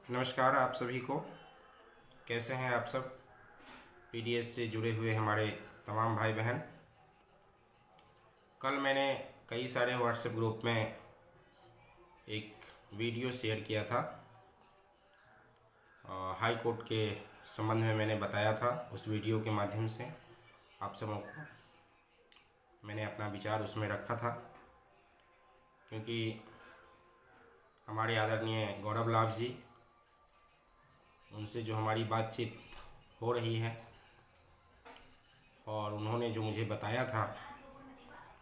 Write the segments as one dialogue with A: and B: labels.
A: नमस्कार आप सभी को। कैसे हैं आप सब? पीडीएस से जुड़े हुए हमारे तमाम भाई बहन। कल मैंने कई सारे व्हाट्सएप ग्रुप में एक वीडियो शेयर किया था। हाई कोर्ट के संबंध में मैंने बताया था। उस वीडियो के माध्यम से आप सबों को मैंने अपना विचार उसमें रखा था, क्योंकि हमारे आदरणीय गौरव लाभ जी, उनसे जो हमारी बातचीत हो रही है और उन्होंने जो मुझे बताया था,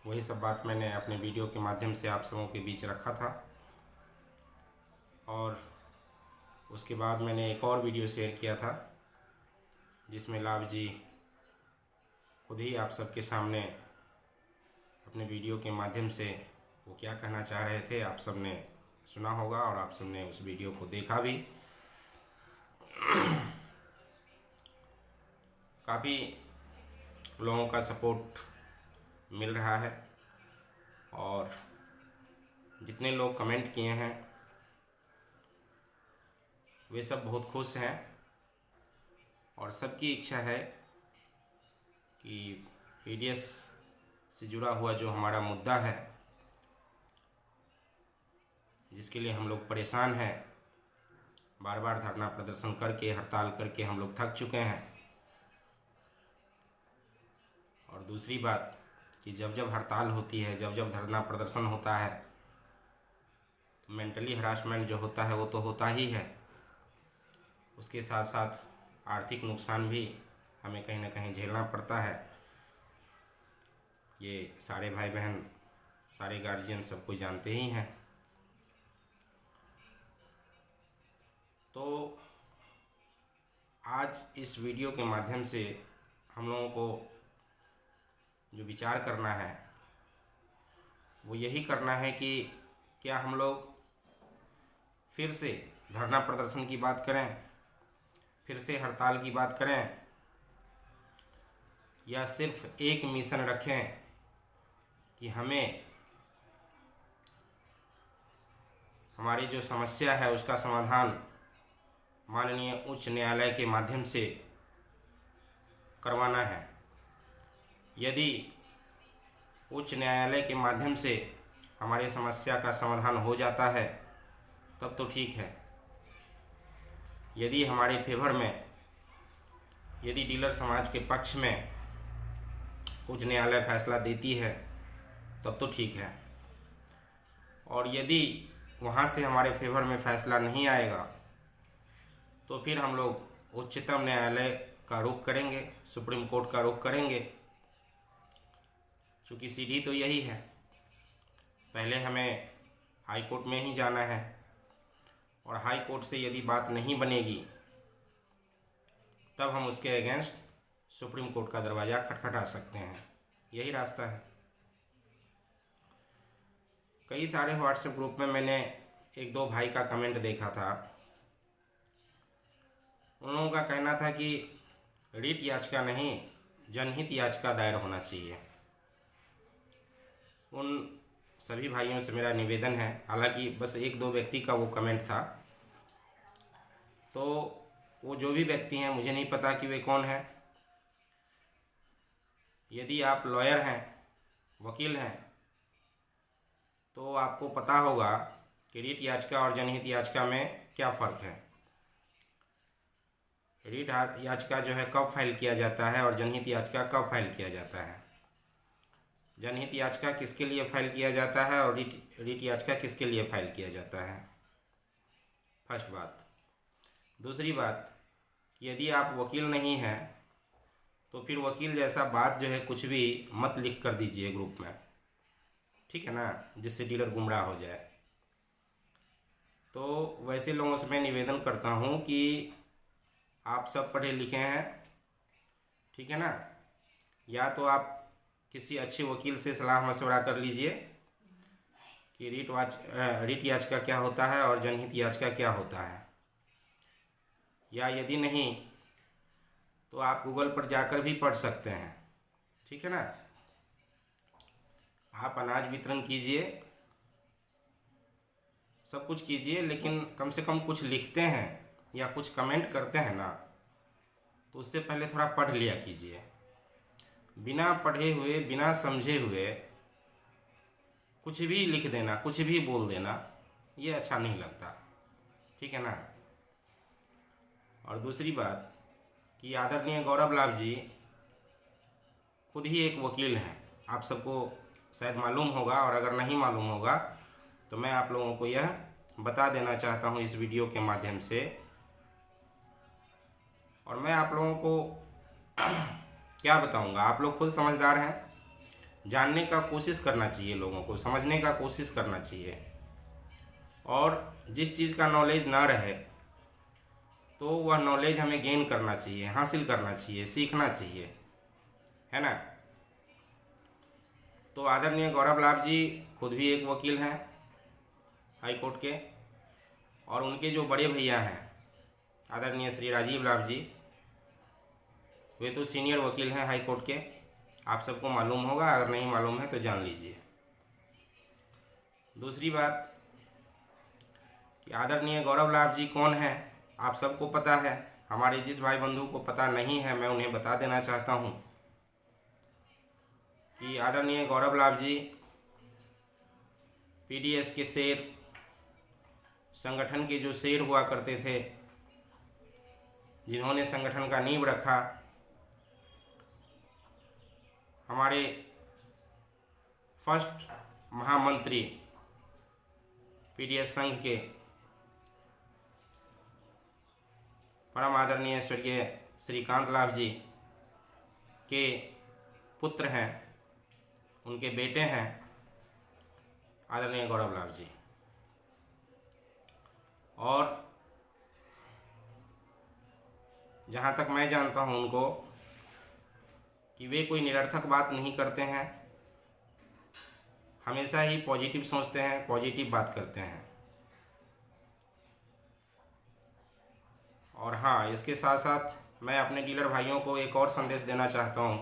A: वही सब बात मैंने अपने वीडियो के माध्यम से आप सबों के बीच रखा था। और उसके बाद मैंने एक और वीडियो शेयर किया था, जिसमें लाभ जी खुद ही आप सबके सामने अपने वीडियो के माध्यम से वो क्या कहना चाह रहे थे आप सब ने सुना होगा और आप सब ने उस वीडियो को देखा भी। काफ़ी लोगों का सपोर्ट मिल रहा है और जितने लोग कमेंट किए हैं वे सब बहुत खुश हैं और सबकी इच्छा है कि पीडीएस से जुड़ा हुआ जो हमारा मुद्दा है, जिसके लिए हम लोग परेशान हैं, बार बार धरना प्रदर्शन करके, हड़ताल करके हम लोग थक चुके हैं। और दूसरी बात कि जब जब हड़ताल होती है, जब जब धरना प्रदर्शन होता है, तो मेंटली हरासमेंट जो होता है वो तो होता ही है, उसके साथ साथ आर्थिक नुकसान भी हमें कहीं ना कहीं झेलना पड़ता है। ये सारे भाई बहन, सारे गार्जियन सब कुछ जानते ही हैं। तो आज इस वीडियो के माध्यम से हम लोगों को जो विचार करना है वो यही करना है कि क्या हम लोग फिर से धरना प्रदर्शन की बात करें, फिर से हड़ताल की बात करें, या सिर्फ एक मिशन रखें कि हमें हमारी जो समस्या है उसका समाधान माननीय उच्च न्यायालय के माध्यम से करवाना है। यदि उच्च न्यायालय के माध्यम से हमारी समस्या का समाधान हो जाता है तब तो ठीक है। यदि हमारे फेवर में, यदि डीलर समाज के पक्ष में उच्च न्यायालय फैसला देती है तब तो ठीक है। और यदि वहाँ से हमारे फेवर में फैसला नहीं आएगा तो फिर हम लोग उच्चतम न्यायालय का रुख करेंगे, सुप्रीम कोर्ट का रुख करेंगे, क्योंकि सीढ़ी तो यही है। पहले हमें हाई कोर्ट में ही जाना है और हाई कोर्ट से यदि बात नहीं बनेगी तब हम उसके अगेंस्ट सुप्रीम कोर्ट का दरवाज़ा खटखटा सकते हैं। यही रास्ता है। कई सारे व्हाट्सएप ग्रुप में मैंने एक दो भाई का कमेंट देखा था। उन लोगों का कहना था कि रिट याचिका नहीं, जनहित याचिका दायर होना चाहिए। उन सभी भाइयों से मेरा निवेदन है, हालांकि बस एक दो व्यक्ति का वो कमेंट था, तो वो जो भी व्यक्ति हैं मुझे नहीं पता कि वे कौन हैं। यदि आप लॉयर हैं, वकील हैं, तो आपको पता होगा कि रिट याचिका और जनहित याचिका में क्या फ़र्क है। रिट याचिका जो है कब फाइल किया जाता है और जनहित याचिका कब फाइल किया जाता है। जनहित याचिका किसके लिए फाइल किया जाता है और रिट याचिका किसके लिए फाइल किया जाता है, फर्स्ट बात। दूसरी बात, यदि आप वकील नहीं हैं तो फिर वकील जैसा बात जो है कुछ भी मत लिख कर दीजिए ग्रुप में, ठीक है ना, जिससे डीलर गुमराह हो जाए। तो वैसे लोगों से मैं निवेदन करता हूँ कि आप सब पढ़े लिखे हैं, ठीक है ना, या तो आप किसी अच्छे वकील से सलाह मशवरा कर लीजिए कि रिट याचिका क्या होता है और जनहित याचिका क्या होता है। या यदि नहीं तो आप गूगल पर जाकर भी पढ़ सकते हैं, ठीक है ना। आप अनाज वितरण कीजिए, सब कुछ कीजिए, लेकिन कम से कम कुछ लिखते हैं या कुछ कमेंट करते हैं ना, तो उससे पहले थोड़ा पढ़ लिया कीजिए। बिना पढ़े हुए, बिना समझे हुए कुछ भी लिख देना, कुछ भी बोल देना, ये अच्छा नहीं लगता, ठीक है ना। और दूसरी बात कि आदरणीय गौरव लाभ जी खुद ही एक वकील हैं। आप सबको शायद मालूम होगा, और अगर नहीं मालूम होगा तो मैं आप लोगों को यह बता देना चाहता हूँ इस वीडियो के माध्यम से। और मैं आप लोगों को क्या बताऊँगा, आप लोग खुद समझदार हैं। जानने का कोशिश करना चाहिए, लोगों को समझने का कोशिश करना चाहिए। और जिस चीज़ का नॉलेज ना रहे तो वह नॉलेज हमें गेन करना चाहिए, हासिल करना चाहिए, सीखना चाहिए, है ना। तो आदरणीय गौरव लाभ जी खुद भी एक वकील हैं हाई कोर्ट के, और उनके जो बड़े भैया हैं आदरणीय श्री राजीव लाभ जी, वे तो सीनियर वकील हैं हाई कोर्ट के। आप सबको मालूम होगा, अगर नहीं मालूम है तो जान लीजिए। दूसरी बात कि आदरणीय गौरव लाभ जी कौन है, आप सबको पता है। हमारे जिस भाई बंधु को पता नहीं है, मैं उन्हें बता देना चाहता हूँ कि आदरणीय गौरव लाभ जी पीडीएस के शेर, संगठन के जो शेर हुआ करते थे, जिन्होंने संगठन का नींव रखा, हमारे फर्स्ट महामंत्री पीडीएस संघ के परम आदरणीय स्वर्गीय श्रीकांत लाभ जी के पुत्र हैं, उनके बेटे हैं आदरणीय गौरव लाभ जी। और जहाँ तक मैं जानता हूँ उनको, कि वे कोई निरर्थक बात नहीं करते हैं, हमेशा ही पॉजिटिव सोचते हैं, पॉजिटिव बात करते हैं। और हाँ, इसके साथ साथ मैं अपने डीलर भाइयों को एक और संदेश देना चाहता हूँ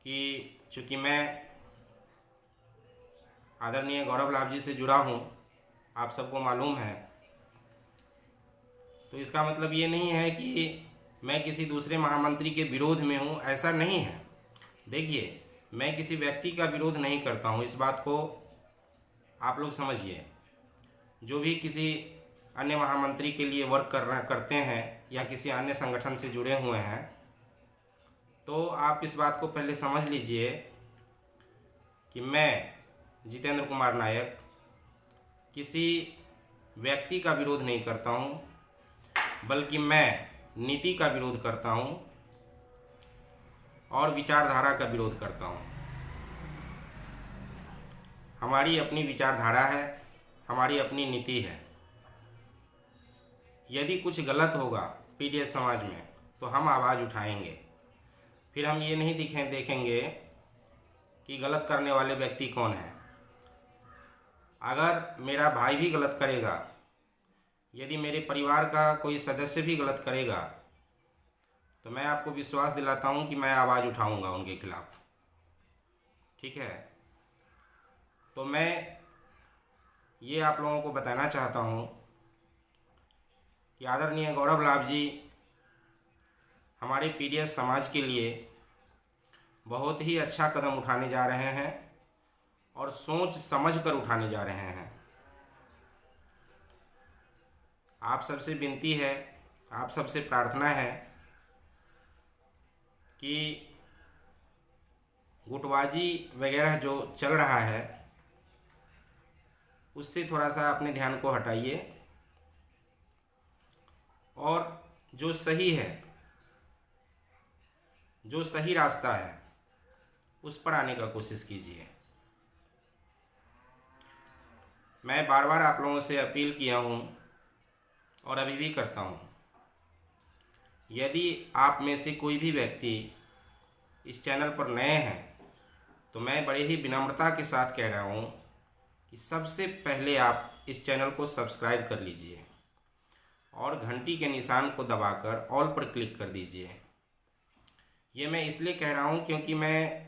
A: कि चूँकि मैं आदरणीय गौरव लाभ जी से जुड़ा हूँ, आप सबको मालूम है, तो इसका मतलब ये नहीं है कि मैं किसी दूसरे महामंत्री के विरोध में हूँ, ऐसा नहीं है। देखिए, मैं किसी व्यक्ति का विरोध नहीं करता हूँ, इस बात को आप लोग समझिए। जो भी किसी अन्य महामंत्री के लिए वर्क करते हैं या किसी अन्य संगठन से जुड़े हुए हैं, तो आप इस बात को पहले समझ लीजिए कि मैं जितेंद्र कुमार नायक किसी व्यक्ति का विरोध नहीं करता हूँ, बल्कि मैं नीति का विरोध करता हूँ और विचारधारा का विरोध करता हूँ। हमारी अपनी विचारधारा है, हमारी अपनी नीति है। यदि कुछ गलत होगा पीडीएस समाज में तो हम आवाज़ उठाएंगे। फिर हम ये नहीं देखेंगे कि गलत करने वाले व्यक्ति कौन है। अगर मेरा भाई भी गलत करेगा, यदि मेरे परिवार का कोई सदस्य भी गलत करेगा, तो मैं आपको विश्वास दिलाता हूँ कि मैं आवाज़ उठाऊँगा उनके खिलाफ, ठीक है। तो मैं ये आप लोगों को बताना चाहता हूँ कि आदरणीय गौरव लाभ जी हमारे पीडीएस समाज के लिए बहुत ही अच्छा कदम उठाने जा रहे हैं और सोच समझ कर उठाने जा रहे हैं। आप सबसे विनती है, आप सबसे प्रार्थना है कि गुटबाजी वगैरह जो चल रहा है उससे थोड़ा सा अपने ध्यान को हटाइए और जो सही है, जो सही रास्ता है, उस पर आने का कोशिश कीजिए। मैं बार बार आप लोगों से अपील किया हूँ और अभी भी करता हूँ, यदि आप में से कोई भी व्यक्ति इस चैनल पर नए हैं तो मैं बड़े ही विनम्रता के साथ कह रहा हूँ कि सबसे पहले आप इस चैनल को सब्सक्राइब कर लीजिए और घंटी के निशान को दबाकर ऑल पर क्लिक कर दीजिए। ये मैं इसलिए कह रहा हूँ क्योंकि मैं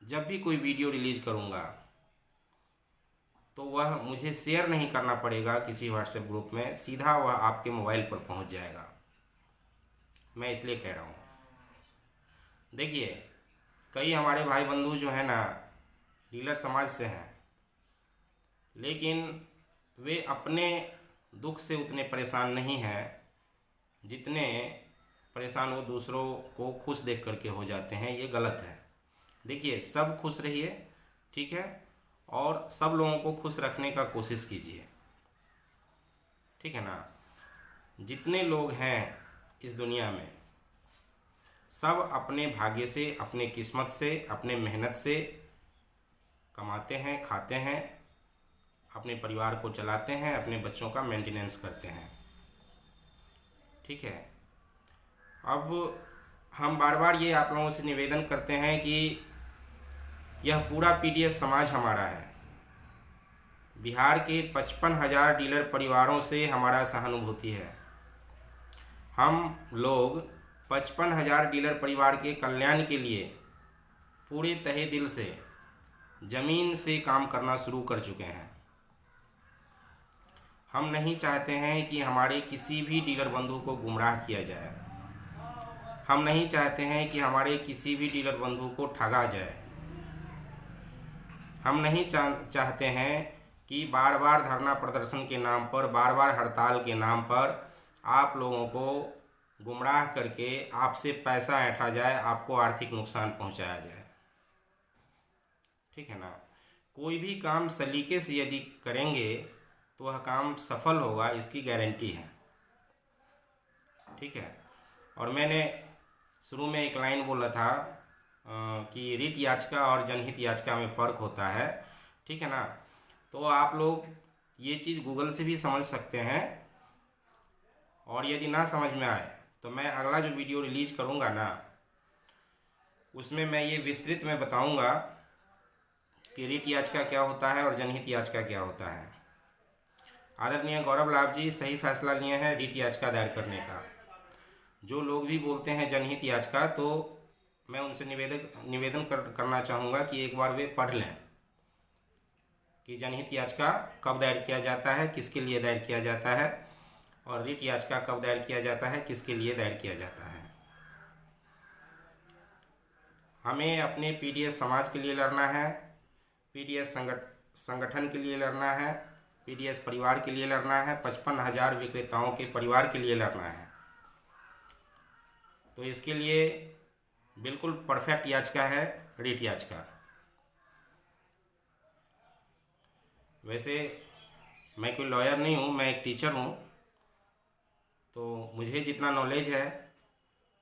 A: जब भी कोई वीडियो रिलीज़ करूँगा तो वह मुझे शेयर नहीं करना पड़ेगा किसी व्हाट्सएप ग्रुप में, सीधा वह आपके मोबाइल पर पहुंच जाएगा। मैं इसलिए कह रहा हूँ, देखिए कई हमारे भाई बंधु जो है ना डीलर समाज से हैं, लेकिन वे अपने दुख से उतने परेशान नहीं हैं जितने परेशान वो दूसरों को खुश देख करके हो जाते हैं। ये गलत है। देखिए सब खुश रहिए, ठीक है, और सब लोगों को खुश रखने का कोशिश कीजिए, ठीक है ना। जितने लोग हैं इस दुनिया में सब अपने भाग्य से, अपने किस्मत से, अपने मेहनत से कमाते हैं, खाते हैं, अपने परिवार को चलाते हैं, अपने बच्चों का मेंटेनेंस करते हैं, ठीक है। अब हम बार बार ये आप लोगों से निवेदन करते हैं कि यह पूरा पीडीएस समाज हमारा है। बिहार के 55,000 डीलर परिवारों से हमारा सहानुभूति है। हम लोग 55,000 डीलर परिवार के कल्याण के लिए पूरे तहे दिल से ज़मीन से काम करना शुरू कर चुके हैं। हम नहीं चाहते हैं कि हमारे किसी भी डीलर बंधु को गुमराह किया जाए। हम नहीं चाहते हैं कि हमारे किसी भी डीलर बंधु को ठगा जाए। हम नहीं चाहते हैं कि बार बार धरना प्रदर्शन के नाम पर, बार बार हड़ताल के नाम पर आप लोगों को गुमराह करके आपसे पैसा ऐंठा जाए, आपको आर्थिक नुकसान पहुंचाया जाए, ठीक है ना। कोई भी काम सलीके से यदि करेंगे तो वह काम सफल होगा, इसकी गारंटी है, ठीक है। और मैंने शुरू में एक लाइन बोला था कि रिट याचिका और जनहित याचिका में फ़र्क होता है, ठीक है ना। तो आप लोग ये चीज़ गूगल से भी समझ सकते हैं, और यदि ना समझ में आए तो मैं अगला जो वीडियो रिलीज करूँगा ना उसमें मैं ये विस्तृत में बताऊँगा कि रिट याचिका क्या होता है और जनहित याचिका क्या होता है। आदरणीय गौरव लाभ जी सही फैसला लिए हैं रिट याचिका दायर करने का। जो लोग भी बोलते हैं जनहित याचिका, तो मैं उनसे निवेदन करना चाहूँगा कि एक बार वे पढ़ लें कि जनहित याचिका कब दायर किया जाता है, किसके लिए दायर किया जाता है, और रिट याचिका कब दायर किया जाता है, किसके लिए दायर किया जाता है। हमें अपने पीडीएस समाज के लिए लड़ना है, पीडीएस संगठन के लिए लड़ना है, पीडीएस परिवार के लिए लड़ना है, 55,000 विक्रेताओं के परिवार के लिए लड़ना है। तो इसके लिए बिल्कुल परफेक्ट याचिका है रिट याचिका। वैसे मैं कोई लॉयर नहीं हूँ, मैं एक टीचर हूँ, तो मुझे जितना नॉलेज है,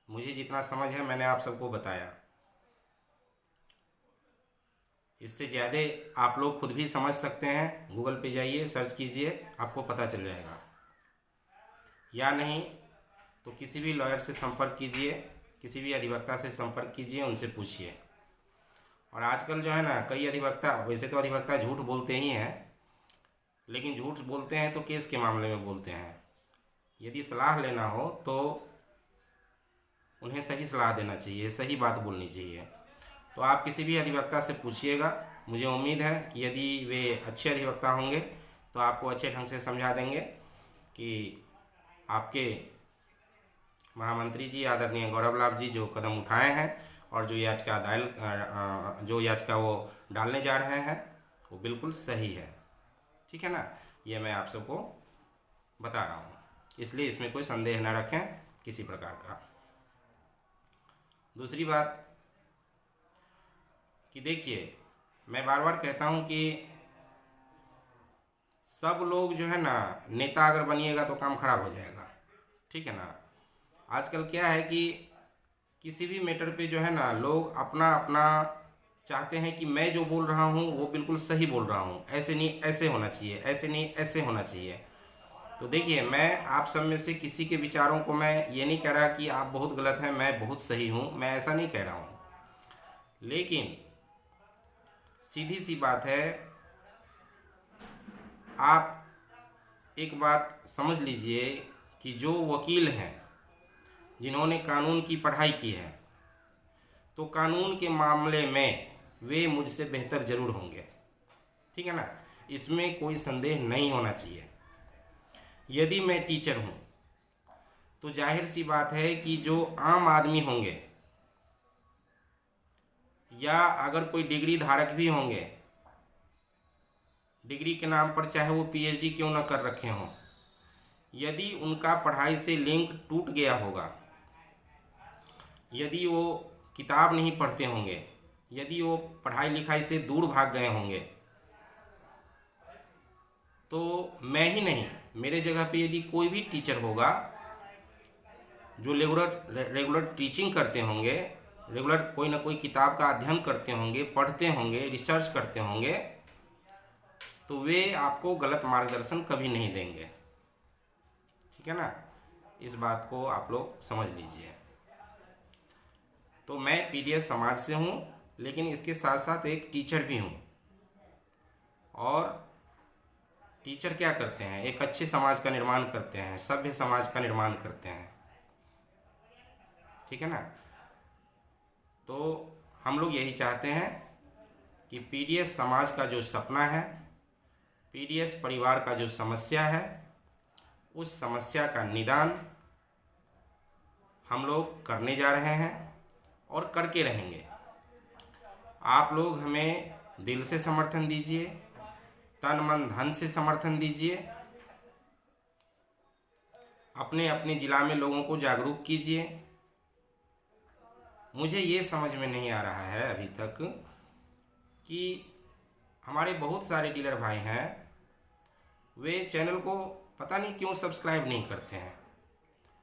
A: मुझे जितना समझ है, मैंने आप सबको बताया। इससे ज़्यादा आप लोग खुद भी समझ सकते हैं, गूगल पे जाइए, सर्च कीजिए, आपको पता चल जाएगा। या नहीं तो किसी भी लॉयर से संपर्क कीजिए, किसी भी अधिवक्ता से संपर्क कीजिए, उनसे पूछिए। और आजकल जो है ना कई अधिवक्ता, वैसे तो अधिवक्ता झूठ बोलते ही हैं, लेकिन झूठ बोलते हैं तो केस के मामले में बोलते हैं। यदि सलाह लेना हो तो उन्हें सही सलाह देना चाहिए, सही बात बोलनी चाहिए। तो आप किसी भी अधिवक्ता से पूछिएगा। मुझे उम्मीद है कि यदि वे अच्छे अधिवक्ता होंगे तो आपको अच्छे ढंग से समझा देंगे कि आपके महामंत्री जी आदरणीय गौरव लाभ जी जो कदम उठाए हैं और जो याचिका वो डालने जा रहे हैं वो बिल्कुल सही है, ठीक है ना। ये मैं आप सबको बता रहा हूँ, इसलिए इसमें कोई संदेह न रखें किसी प्रकार का। दूसरी बात कि देखिए मैं बार बार कहता हूँ कि सब लोग जो है ना नेता अगर बनिएगा तो काम खराब हो जाएगा, ठीक है ना। आजकल क्या है कि किसी भी मैटर पे जो है ना लोग अपना अपना चाहते हैं कि मैं जो बोल रहा हूँ वो बिल्कुल सही बोल रहा हूँ, ऐसे नहीं ऐसे होना चाहिए, ऐसे नहीं ऐसे होना चाहिए। तो देखिए मैं आप सब में से किसी के विचारों को मैं ये नहीं कह रहा कि आप बहुत गलत हैं, मैं बहुत सही हूँ, मैं ऐसा नहीं कह रहा हूँ। लेकिन सीधी सी बात है, आप एक बात समझ लीजिए कि जो वकील हैं जिन्होंने कानून की पढ़ाई की है तो कानून के मामले में वे मुझसे बेहतर ज़रूर होंगे, ठीक है ना। इसमें कोई संदेह नहीं होना चाहिए। यदि मैं टीचर हूँ तो जाहिर सी बात है कि जो आम आदमी होंगे या अगर कोई डिग्री धारक भी होंगे, डिग्री के नाम पर चाहे वो पीएचडी क्यों न कर रखे हों, यदि उनका पढ़ाई से लिंक टूट गया होगा, यदि वो किताब नहीं पढ़ते होंगे, यदि वो पढ़ाई लिखाई से दूर भाग गए होंगे, तो मैं ही नहीं, मेरे जगह पे यदि कोई भी टीचर होगा जो रेगुलर टीचिंग करते होंगे, रेगुलर कोई ना कोई किताब का अध्ययन करते होंगे, पढ़ते होंगे, रिसर्च करते होंगे, तो वे आपको गलत मार्गदर्शन कभी नहीं देंगे। ठीक है ना, इस बात को आप लोग समझ लीजिए। तो मैं पीडीएस समाज से हूँ, लेकिन इसके साथ साथ एक टीचर भी हूँ। और टीचर क्या करते हैं? एक अच्छे समाज का निर्माण करते हैं, सभ्य समाज का निर्माण करते हैं। ठीक है ना, तो हम लोग यही चाहते हैं कि पीडीएस समाज का जो सपना है, पीडीएस परिवार का जो समस्या है, उस समस्या का निदान हम लोग करने जा रहे हैं और करके रहेंगे। आप लोग हमें दिल से समर्थन दीजिए, तन मन धन से समर्थन दीजिए, अपने अपने ज़िला में लोगों को जागरूक कीजिए। मुझे ये समझ में नहीं आ रहा है अभी तक कि हमारे बहुत सारे डीलर भाई हैं, वे चैनल को पता नहीं क्यों सब्सक्राइब नहीं करते हैं।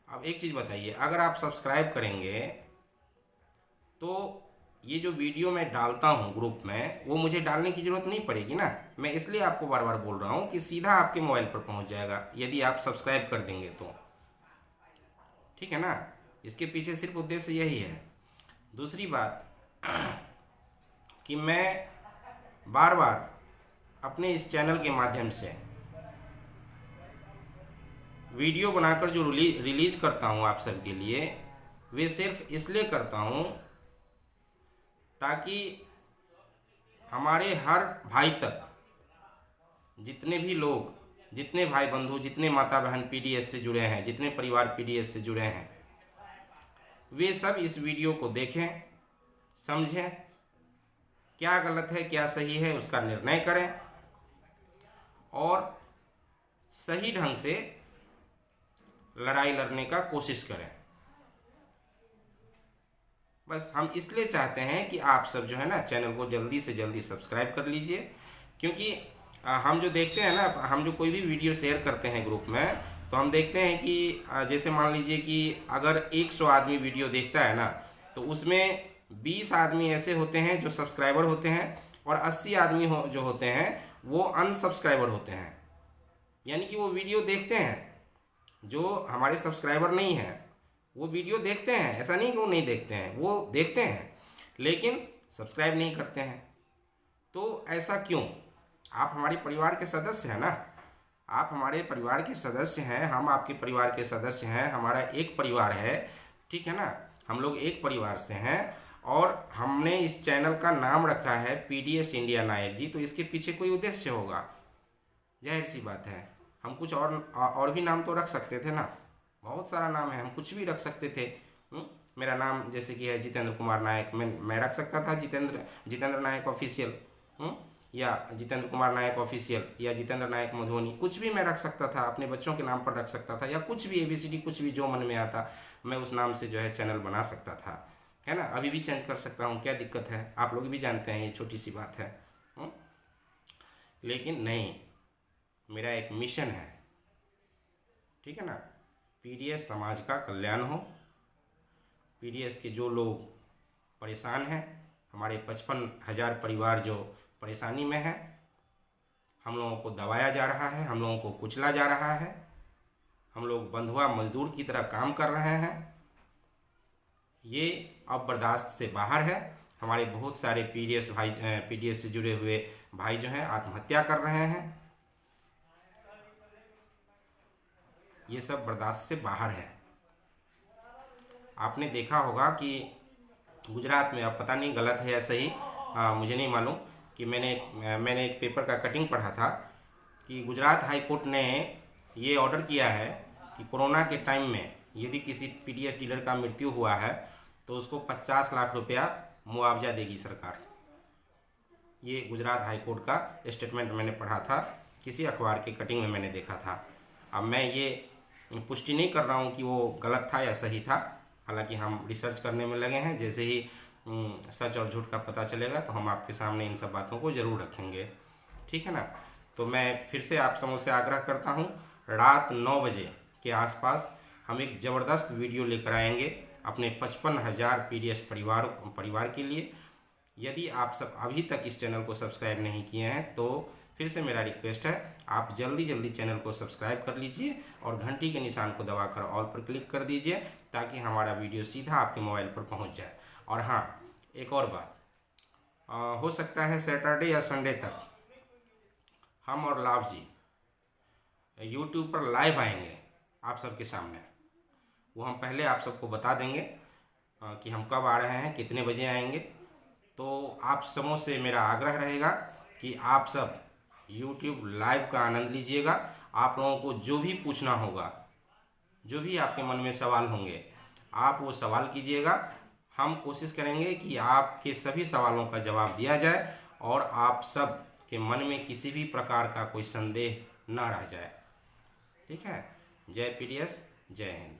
A: अब एक चीज़ बताइए, अगर आप सब्सक्राइब करेंगे तो ये जो वीडियो मैं डालता हूँ ग्रुप में, वो मुझे डालने की ज़रूरत नहीं पड़ेगी ना। मैं इसलिए आपको बार बार बोल रहा हूँ कि सीधा आपके मोबाइल पर पहुँच जाएगा यदि आप सब्सक्राइब कर देंगे तो। ठीक है ना, इसके पीछे सिर्फ उद्देश्य यही है। दूसरी बात कि मैं बार बार अपने इस चैनल के माध्यम से वीडियो बनाकर जो रिलीज करता हूँ आप सबके लिए, वे सिर्फ इसलिए करता हूँ ताकि हमारे हर भाई तक, जितने भी लोग, जितने भाई बंधु, जितने माता बहन पीडीएस से जुड़े हैं, जितने परिवार पीडीएस से जुड़े हैं, वे सब इस वीडियो को देखें, समझें, क्या गलत है क्या सही है उसका निर्णय करें और सही ढंग से लड़ाई लड़ने का कोशिश करें। बस हम इसलिए चाहते हैं कि आप सब जो है ना चैनल को जल्दी से जल्दी सब्सक्राइब कर लीजिए, क्योंकि हम जो देखते हैं ना, हम जो कोई भी वीडियो शेयर करते हैं ग्रुप में, तो हम देखते हैं कि जैसे मान लीजिए कि अगर 100 आदमी वीडियो देखता है ना, तो उसमें 20 आदमी ऐसे होते हैं जो सब्सक्राइबर होते हैं और 80 आदमी जो होते हैं वो अनसब्सक्राइबर होते हैं। यानी कि वो वीडियो देखते हैं, जो हमारे सब्सक्राइबर नहीं हैं वो वीडियो देखते हैं, ऐसा नहीं कि वो नहीं देखते हैं, वो देखते हैं लेकिन सब्सक्राइब नहीं करते हैं। तो ऐसा क्यों? आप हमारे परिवार के सदस्य हैं ना, आप हमारे परिवार के सदस्य हैं, हम आपके परिवार के सदस्य हैं, हमारा एक परिवार है। ठीक है ना, हम लोग एक परिवार से हैं और हमने इस चैनल का नाम रखा है पीडीएस इंडिया नायक जी, तो इसके पीछे कोई उद्देश्य होगा, जाहिर सी बात है। हम कुछ और भी नाम तो रख सकते थे ना, बहुत सारा नाम है, हम कुछ भी रख सकते थे। मेरा नाम जैसे कि है जितेंद्र कुमार नायक, मैं रख सकता था जितेंद्र नायक ऑफिशियल, या जितेंद्र कुमार नायक ऑफिशियल, या जितेंद्र नायक मधुबनी, कुछ भी मैं रख सकता था, अपने बच्चों के नाम पर रख सकता था, या कुछ भी ABCD, कुछ भी जो मन में आता मैं उस नाम से जो है चैनल बना सकता था, है ना। अभी भी चेंज कर सकता हूँ, क्या दिक्कत है? आप लोग भी जानते हैं ये छोटी सी बात है। लेकिन नहीं, मेरा एक मिशन है, ठीक है ना, पीडीएस समाज का कल्याण हो। पीडीएस के जो लोग परेशान हैं, हमारे 55,000 परिवार जो परेशानी में है, हम लोगों को दबाया जा रहा है, हम लोगों को कुचला जा रहा है, हम लोग बंधुआ मजदूर की तरह काम कर रहे हैं, ये अब बर्दाश्त से बाहर है। हमारे बहुत सारे पीडीएस से जुड़े हुए भाई जो हैं आत्महत्या कर रहे हैं, ये सब बर्दाश्त से बाहर है। आपने देखा होगा कि गुजरात में, अब पता नहीं गलत है या सही, मुझे नहीं मालूम, कि मैंने एक पेपर का कटिंग पढ़ा था कि गुजरात हाई कोर्ट ने ये ऑर्डर किया है कि कोरोना के टाइम में यदि किसी पीडीएस डीलर का मृत्यु हुआ है तो उसको 50 लाख रुपया मुआवजा देगी सरकार। ये गुजरात हाई कोर्ट का स्टेटमेंट मैंने पढ़ा था, किसी अखबार के कटिंग में मैंने देखा था। अब मैं ये पुष्टि नहीं कर रहा हूँ कि वो गलत था या सही था, हालांकि हम रिसर्च करने में लगे हैं। जैसे ही सच और झूठ का पता चलेगा तो हम आपके सामने इन सब बातों को ज़रूर रखेंगे, ठीक है ना। तो मैं फिर से आप समूह से आग्रह करता हूँ, रात 9 बजे के आसपास हम एक ज़बरदस्त वीडियो लेकर आएंगे अपने 55,000 पीडीएस परिवार के लिए। यदि आप सब अभी तक इस चैनल को सब्सक्राइब नहीं किए हैं तो फिर से मेरा रिक्वेस्ट है, आप जल्दी चैनल को सब्सक्राइब कर लीजिए और घंटी के निशान को दबाकर ऑल पर क्लिक कर दीजिए ताकि हमारा वीडियो सीधा आपके मोबाइल पर पहुंच जाए। और हाँ, एक और बात, हो सकता है सैटरडे या संडे तक हम और लाभ जी यूट्यूब पर लाइव आएंगे आप सबके सामने। वो हम पहले आप सबको बता देंगे कि हम कब आ रहे हैं, कितने बजे आएंगे। तो आप सबों से मेरा आग्रह रहेगा कि आप सब YouTube लाइव का आनंद लीजिएगा। आप लोगों को जो भी पूछना होगा, जो भी आपके मन में सवाल होंगे, आप वो सवाल कीजिएगा। हम कोशिश करेंगे कि आपके सभी सवालों का जवाब दिया जाए और आप सब के मन में किसी भी प्रकार का कोई संदेह न रह जाए, ठीक है। जय पीडीएस, जय हिंद।